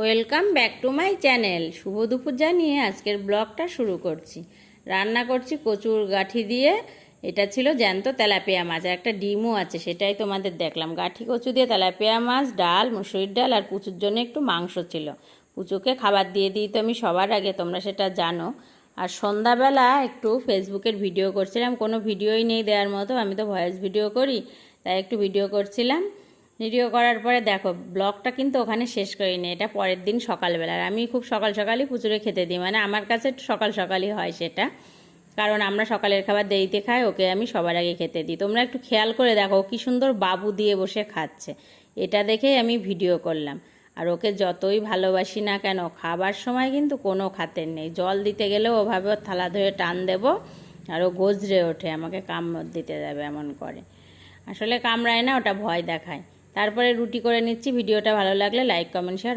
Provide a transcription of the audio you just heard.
Welcome back to my channel. শুভ দুপুর জানিয়ে আজকের ব্লগটা শুরু করছি। রান্না করছি কচুর গাঠি দিয়ে। এটা ছিল জ্যান্ত তেলাপিয়া মাছ, আর একটা ডিমও আছে, সেটাই তোমাদের দেখলাম। গাঠি কচু দিয়ে তেলাপিয়া মাছ, ডাল, মুসুরির ডাল, আর পুচুর জন্য একটু মাংস ছিল। পুচুকে খাবার দিয়ে দিই তো আমি সবার আগে, তোমরা সেটা জানো। আর সন্ধ্যাবেলা একটু ফেসবুকের ভিডিও করছিলাম, কোনো ভিডিওই নেই দেওয়ার মতো, আমি তো ভয়েস ভিডিও করি, তাই একটু ভিডিও করছিলাম। ভিডিও করার পরে দেখো, ব্লগটা কিন্তু ওখানে শেষ করিনি, এটা পরের দিন সকালবেলা। আর আমি খুব সকাল সকালই পুচুরে খেতে দিই, মানে আমার কাছে সকাল সকালই হয় সেটা, কারণ আমরা সকালের খাবার দেরিতে খাই, ওকে আমি সবার আগে খেতে দিই। তোমরা একটু খেয়াল করে দেখো কি সুন্দর বাবু দিয়ে বসে খাচ্ছে, এটা দেখেই আমি ভিডিও করলাম। আর ওকে যতই ভালোবাসি না কেন, খাবার সময় কিন্তু কোনো খাতের নেই। জল দিতে গেলেও ওভাবে ওর থালা ধরে টান দেবো, আর ও গজরে ওঠে, আমাকে কামড় দিতে যাবে এমন করে। আসলে কামড়ায় না, ওটা ভয় দেখায়। তারপরে রুটি করে নিচ্ছি। ভিডিওটা ভালো লাগলে লাইক, কমেন্ট, শেয়ার